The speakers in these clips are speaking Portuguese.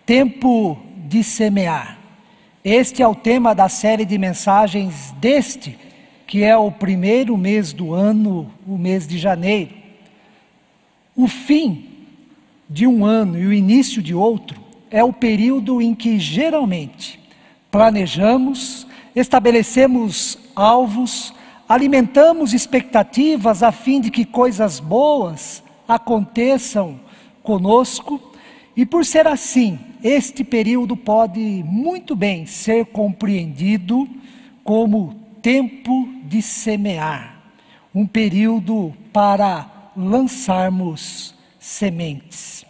Tempo de semear. Este é o tema da série de mensagens deste, que é o primeiro mês do ano, o mês de janeiro. O fim de um ano e o início de outro é o período em que geralmente planejamos, estabelecemos alvos, alimentamos expectativas a fim de que coisas boas aconteçam conosco. E por ser assim, este período pode muito bem ser compreendido como tempo de semear, um período para lançarmos sementes.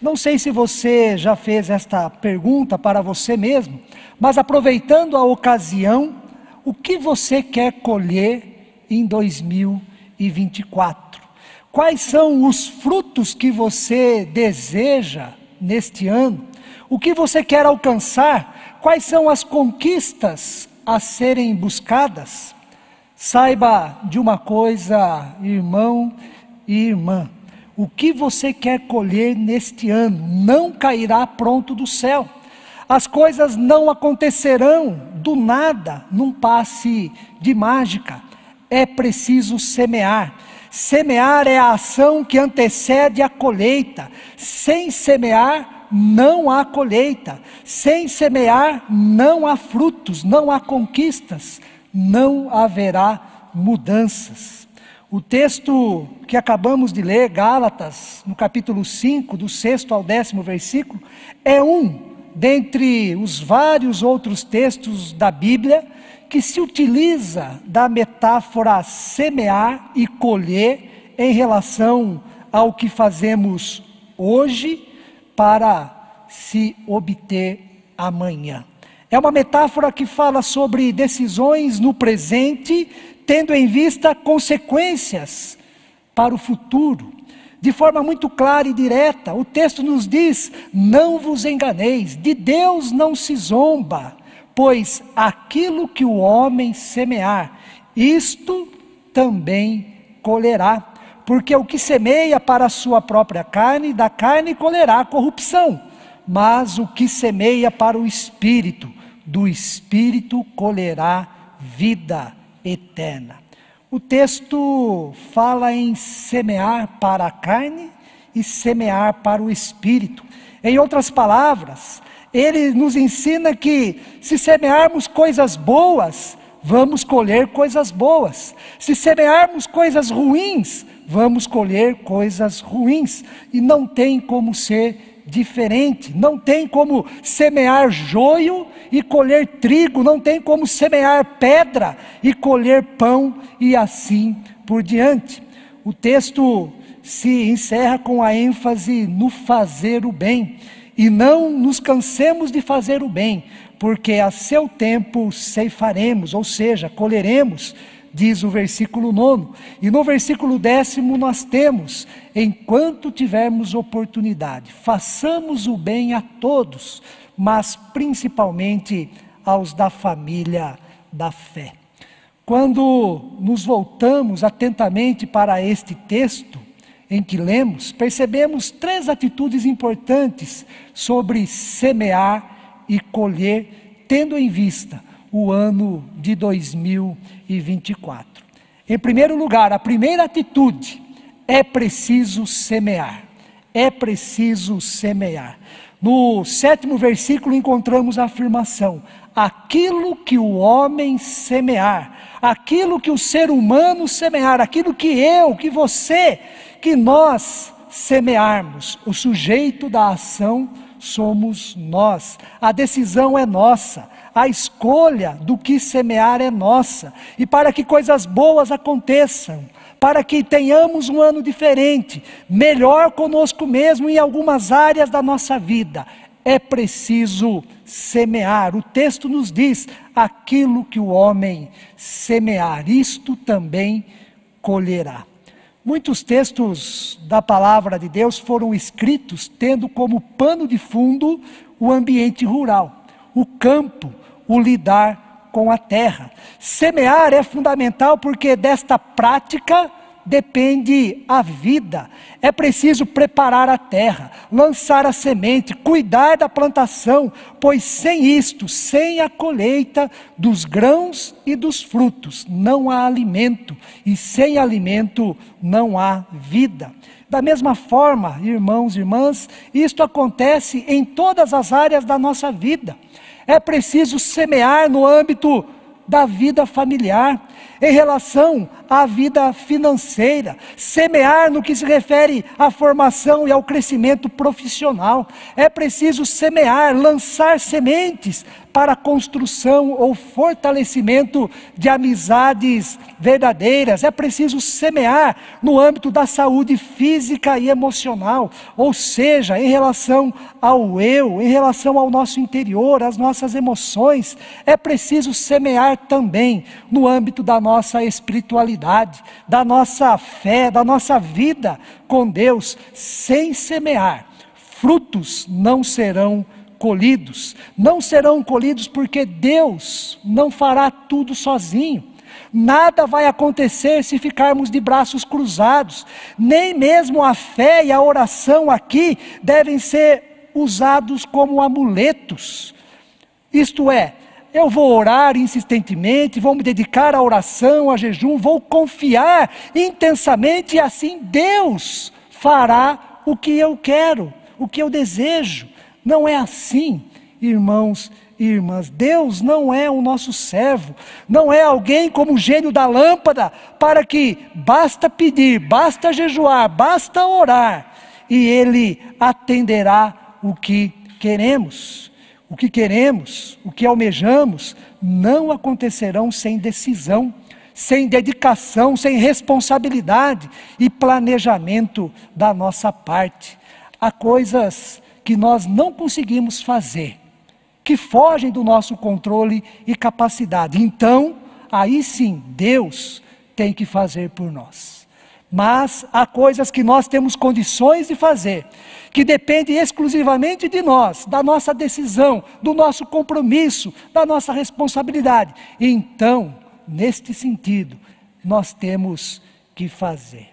Não sei se você já fez esta pergunta para você mesmo, mas aproveitando a ocasião, o que você quer colher em 2024? Quais são os frutos que você deseja neste ano? O que você quer alcançar? Quais são as conquistas a serem buscadas? Saiba de uma coisa, irmão e irmã, o que você quer colher neste ano não cairá pronto do céu. As coisas não acontecerão do nada, num passe de mágica. É preciso semear. Semear é a ação que antecede a colheita. Sem semear, não há colheita. Sem semear, não há frutos, não há conquistas, não haverá mudanças. O texto que acabamos de ler, Gálatas, no capítulo 5, do 6º ao 10º versículo, é um dentre os vários outros textos da Bíblia que se utiliza da metáfora semear e colher em relação ao que fazemos hoje para se obter amanhã. É uma metáfora que fala sobre decisões no presente, tendo em vista consequências para o futuro. De forma muito clara e direta, o texto nos diz: não vos enganeis, de Deus não se zomba, pois aquilo que o homem semear, isto também colherá. Porque o que semeia para a sua própria carne, da carne colherá corrupção. Mas o que semeia para o Espírito, do Espírito colherá vida eterna. O texto fala em semear para a carne e semear para o Espírito. Em outras palavras, ele nos ensina que se semearmos coisas boas, vamos colher coisas boas. Se semearmos coisas ruins, vamos colher coisas ruins. E não tem como ser diferente. Não tem como semear joio e colher trigo. Não tem como semear pedra e colher pão, e assim por diante. O texto se encerra com a ênfase no fazer o bem. E não nos cansemos de fazer o bem, porque a seu tempo ceifaremos, ou seja, colheremos, diz o versículo 9. E no versículo 10 nós temos: enquanto tivermos oportunidade, façamos o bem a todos, mas principalmente aos da família da fé. Quando nos voltamos atentamente para este texto em que lemos, percebemos 3 atitudes importantes sobre semear e colher, tendo em vista o ano de 2024. Em primeiro lugar, a primeira atitude: é preciso semear. É preciso semear. No 7º versículo encontramos a afirmação: aquilo que o homem semear, aquilo que o ser humano semear, aquilo que eu, que você, que nós semearmos, o sujeito da ação somos nós. A decisão é nossa. A escolha do que semear é nossa. E para que coisas boas aconteçam, para que tenhamos um ano diferente, melhor conosco mesmo em algumas áreas da nossa vida, é preciso semear. O texto nos diz: aquilo que o homem semear, isto também colherá. Muitos textos da palavra de Deus foram escritos tendo como pano de fundo o ambiente rural, o campo, o lidar com a terra. Semear é fundamental porque desta prática depende a vida. É preciso preparar a terra, lançar a semente, cuidar da plantação, pois sem isto, sem a colheita dos grãos e dos frutos, não há alimento, e sem alimento não há vida. Da mesma forma, irmãos e irmãs, isto acontece em todas as áreas da nossa vida. É preciso semear no âmbito da vida familiar, em relação à vida financeira, semear no que se refere à formação e ao crescimento profissional. É preciso semear, lançar sementes para a construção ou fortalecimento de amizades verdadeiras. É preciso semear no âmbito da saúde física e emocional, ou seja, em relação ao eu, em relação ao nosso interior, às nossas emoções. É preciso semear também no âmbito da nossa espiritualidade, da nossa fé, da nossa vida com Deus. Sem semear, frutos não serão colhidos. Não serão colhidos porque Deus não fará tudo sozinho. Nada vai acontecer se ficarmos de braços cruzados. Nem mesmo a fé e a oração aqui devem ser usados como amuletos. Isto é, eu vou orar insistentemente, vou me dedicar à oração, a jejum, vou confiar intensamente e assim Deus fará o que eu quero, o que eu desejo. Não é assim, irmãos e irmãs. Deus não é o nosso servo, não é alguém como o gênio da lâmpada, para que basta pedir, basta jejuar, basta orar, e Ele atenderá o que queremos. O que queremos, o que almejamos, não acontecerão sem decisão, sem dedicação, sem responsabilidade e planejamento da nossa parte. Há coisas que nós não conseguimos fazer, que fogem do nosso controle e capacidade. Então, aí sim, Deus tem que fazer por nós. Mas há coisas que nós temos condições de fazer, que dependem exclusivamente de nós, da nossa decisão, do nosso compromisso, da nossa responsabilidade. Então, neste sentido, nós temos que fazer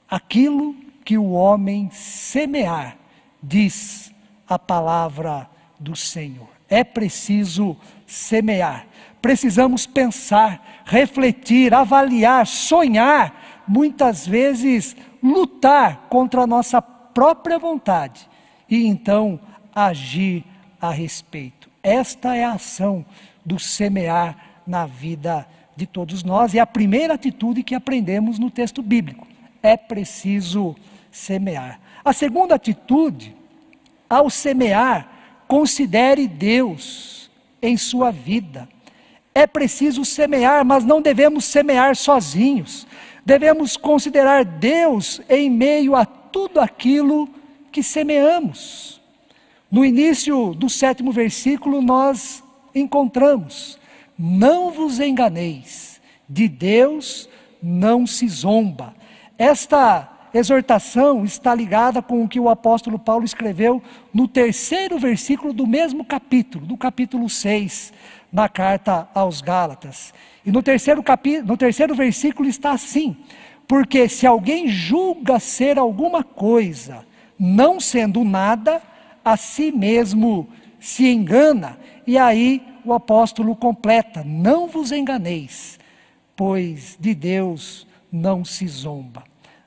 aquilo que o homem semear, diz a palavra do Senhor. É preciso semear, precisamos pensar, refletir, avaliar, sonhar, muitas vezes lutar contra a nossa própria vontade e então agir a respeito. Esta é a ação do semear na vida de todos nós e a primeira atitude que aprendemos no texto bíblico. É preciso semear. A segunda atitude, ao semear, considere Deus em sua vida. É preciso semear, mas não devemos semear sozinhos. Devemos considerar Deus em meio a tudo aquilo que semeamos. No início do 7º versículo nós encontramos: não vos enganeis, de Deus não se zomba. Esta exortação está ligada com o que o apóstolo Paulo escreveu no 3º versículo do mesmo capítulo, do capítulo 6, na carta aos Gálatas. E no terceiro versículo está assim: porque se alguém julga ser alguma coisa, não sendo nada, a si mesmo se engana. E aí o apóstolo completa: não vos enganeis, pois de Deus não se zomba.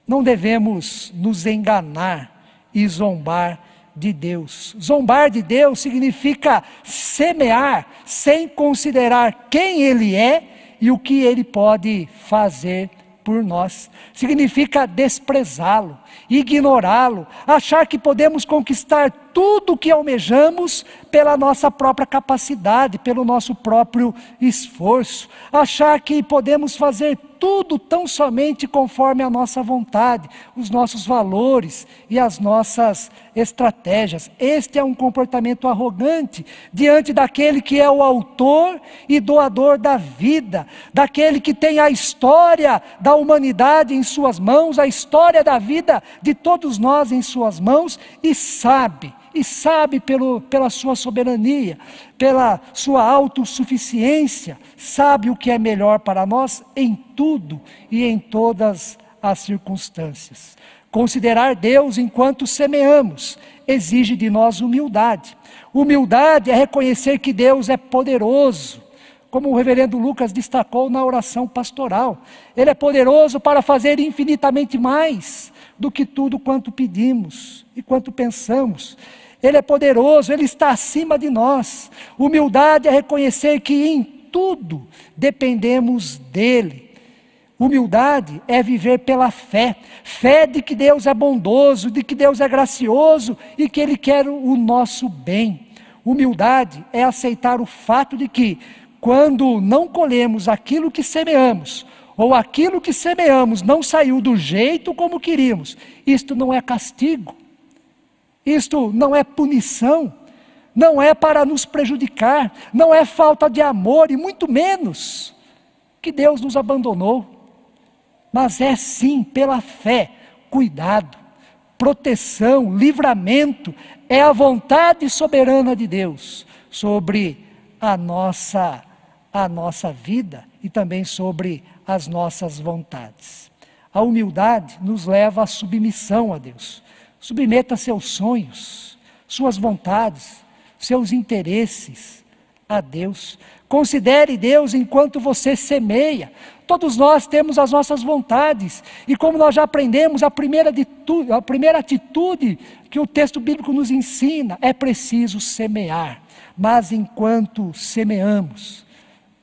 Não devemos nos enganar e zombar de Deus. Zombar de Deus significa semear sem considerar quem Ele é e o que Ele pode fazer por nós. Significa desprezá-lo, ignorá-lo, achar que podemos conquistar tudo o que almejamos pela nossa própria capacidade, pelo nosso próprio esforço, achar que podemos fazer tudo tão somente conforme a nossa vontade, os nossos valores e as nossas estratégias. Este é um comportamento arrogante diante daquele que é o autor e doador da vida, daquele que tem a história da humanidade em suas mãos, a história da vida de todos nós em suas mãos, e sabe e sabe pela sua soberania, pela sua autossuficiência, sabe o que é melhor para nós em tudo e em todas as circunstâncias. Considerar Deus enquanto semeamos exige de nós humildade. Humildade é reconhecer que Deus é poderoso, como o reverendo Lucas destacou na oração pastoral. Ele é poderoso para fazer infinitamente mais do que tudo quanto pedimos e quanto pensamos. Ele é poderoso, Ele está acima de nós. Humildade é reconhecer que em tudo dependemos dEle. Humildade é viver pela fé. Fé de que Deus é bondoso, de que Deus é gracioso e que Ele quer o nosso bem. Humildade é aceitar o fato de que, quando não colhemos aquilo que semeamos, ou aquilo que semeamos não saiu do jeito como queríamos, isto não é castigo, isto não é punição, não é para nos prejudicar, não é falta de amor e muito menos que Deus nos abandonou, mas é sim pela fé, cuidado, proteção, livramento, é a vontade soberana de Deus sobre a nossa vida e também sobre as nossas vontades. A humildade nos leva à submissão a Deus. Submeta seus sonhos, suas vontades, seus interesses a Deus. Considere Deus enquanto você semeia. Todos nós temos as nossas vontades, e como nós já aprendemos, a primeira atitude que o texto bíblico nos ensina é preciso semear. Mas enquanto semeamos,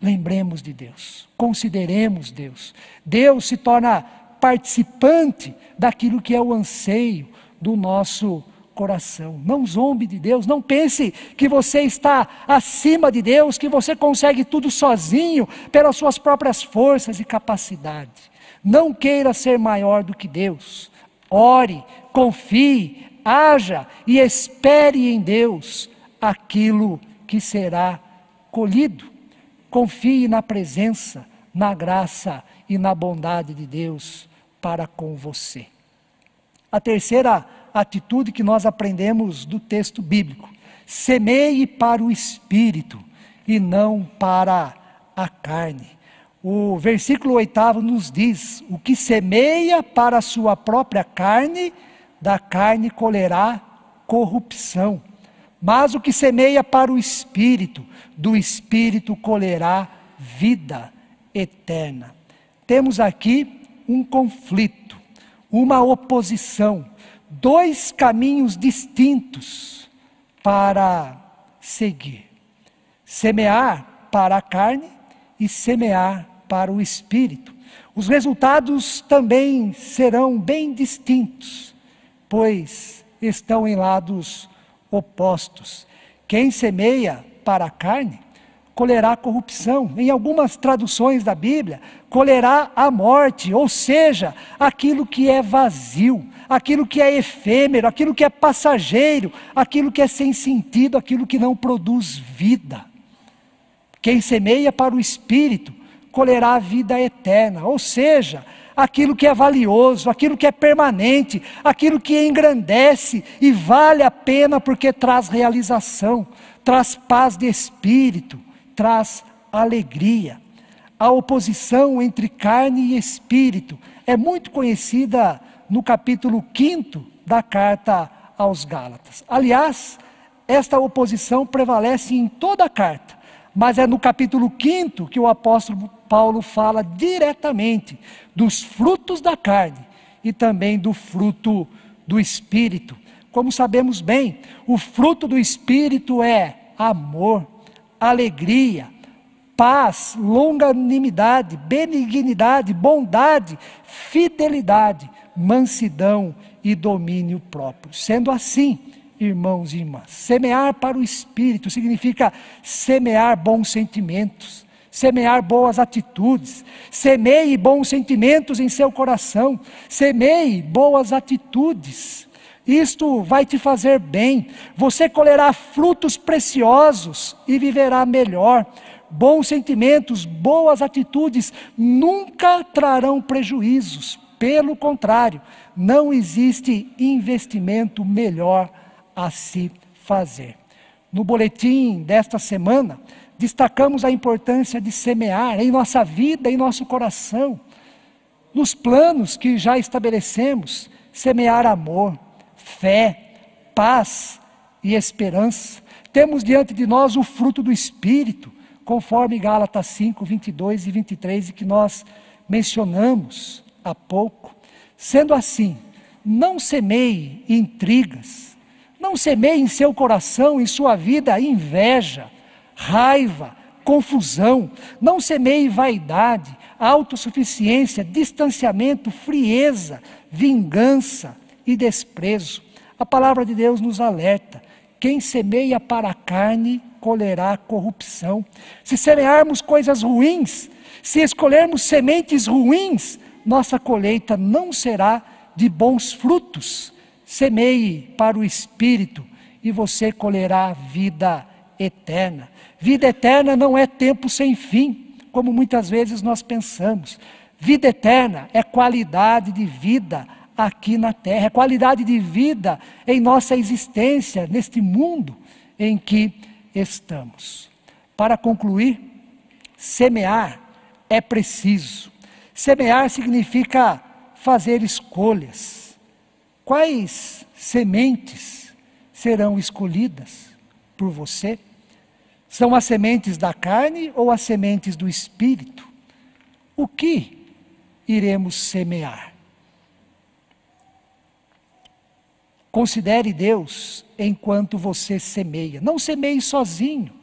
lembremos de Deus, consideremos Deus. Deus se torna participante daquilo que é o anseio do nosso coração. Não zombe de Deus, não pense que você está acima de Deus, que você consegue tudo sozinho, pelas suas próprias forças e capacidade. Não queira ser maior do que Deus. Ore, confie, haja e espere em Deus aquilo que será colhido. Confie na presença, na graça e na bondade de Deus para com você. A terceira atitude que nós aprendemos do texto bíblico: semeie para o Espírito e não para a carne. O versículo 8 nos diz: o que semeia para a sua própria carne, da carne colherá corrupção. Mas o que semeia para o Espírito, do Espírito colherá vida eterna. Temos aqui um conflito, uma oposição, dois caminhos distintos para seguir: semear para a carne e semear para o Espírito. Os resultados também serão bem distintos, pois estão em lados opostos. Quem semeia para a carne, colherá corrupção. Em algumas traduções da Bíblia, colherá a morte, ou seja, aquilo que é vazio, aquilo que é efêmero, aquilo que é passageiro, aquilo que é sem sentido, aquilo que não produz vida. Quem semeia para o Espírito, colherá a vida eterna, ou seja, aquilo que é valioso, aquilo que é permanente, aquilo que engrandece e vale a pena porque traz realização, traz paz de espírito, traz alegria. A oposição entre carne e espírito é muito conhecida no capítulo 5 da carta aos Gálatas. Aliás, esta oposição prevalece em toda a carta, mas é no capítulo 5 que o apóstolo Paulo fala diretamente dos frutos da carne e também do fruto do Espírito. Como sabemos bem, o fruto do Espírito é amor, alegria, paz, longanimidade, benignidade, bondade, fidelidade, mansidão e domínio próprio. Sendo assim, irmãos e irmãs, semear para o Espírito significa semear bons sentimentos, semear boas atitudes. Semeie bons sentimentos em seu coração, semeie boas atitudes. Isto vai te fazer bem, você colherá frutos preciosos e viverá melhor. Bons sentimentos, boas atitudes nunca trarão prejuízos. Pelo contrário, não existe investimento melhor a se fazer. No boletim desta semana, destacamos a importância de semear em nossa vida, em nosso coração. Nos planos que já estabelecemos, semear amor, fé, paz e esperança. Temos diante de nós o fruto do Espírito, conforme Gálatas 5, 22 e 23, e que nós mencionamos há pouco. Sendo assim, não semeie intrigas, não semeie em seu coração, em sua vida, inveja, raiva, confusão, não semeie vaidade, autossuficiência, distanciamento, frieza, vingança e desprezo. A palavra de Deus nos alerta: quem semeia para a carne, colherá corrupção. Se semearmos coisas ruins, se escolhermos sementes ruins, nossa colheita não será de bons frutos. Semeie para o Espírito e você colherá vida eterna. Vida eterna não é tempo sem fim, como muitas vezes nós pensamos. Vida eterna é qualidade de vida aqui na terra, é qualidade de vida em nossa existência, neste mundo em que estamos. Para concluir, semear é preciso. Semear significa fazer escolhas. Quais sementes serão escolhidas por você? São as sementes da carne ou as sementes do Espírito? O que iremos semear? Considere Deus enquanto você semeia. Não semeie sozinho.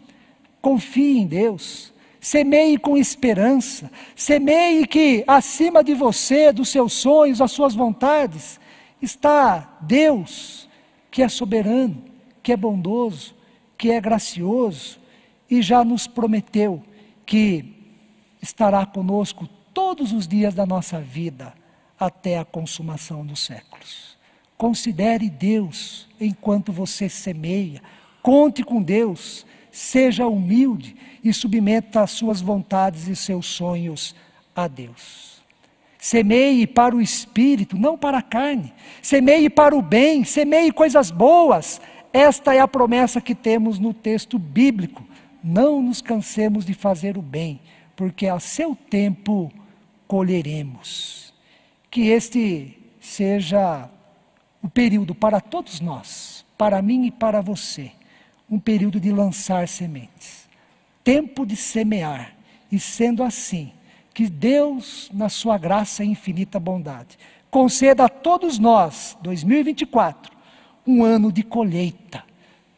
Confie em Deus. Semeie com esperança. Semeie que acima de você, dos seus sonhos, das suas vontades, está Deus, que é soberano, que é bondoso, que é gracioso e já nos prometeu que estará conosco todos os dias da nossa vida até a consumação dos séculos. Considere Deus enquanto você semeia. Conte com Deus. Seja humilde e submeta as suas vontades e seus sonhos a Deus. Semeie para o Espírito, não para a carne. Semeie para o bem, semeie coisas boas. Esta é a promessa que temos no texto bíblico. Não nos cansemos de fazer o bem, porque a seu tempo colheremos. Que este seja o período para todos nós, para mim e para você, um período de lançar sementes, tempo de semear, e sendo assim, que Deus, na sua graça e infinita bondade, conceda a todos nós, 2024, um ano de colheita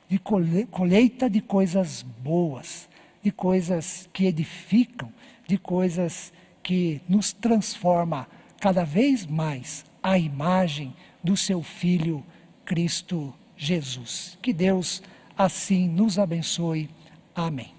de coisas boas, de coisas que edificam, de coisas que nos transformam cada vez mais à imagem do seu Filho Cristo Jesus. Que Deus assim nos abençoe. Amém.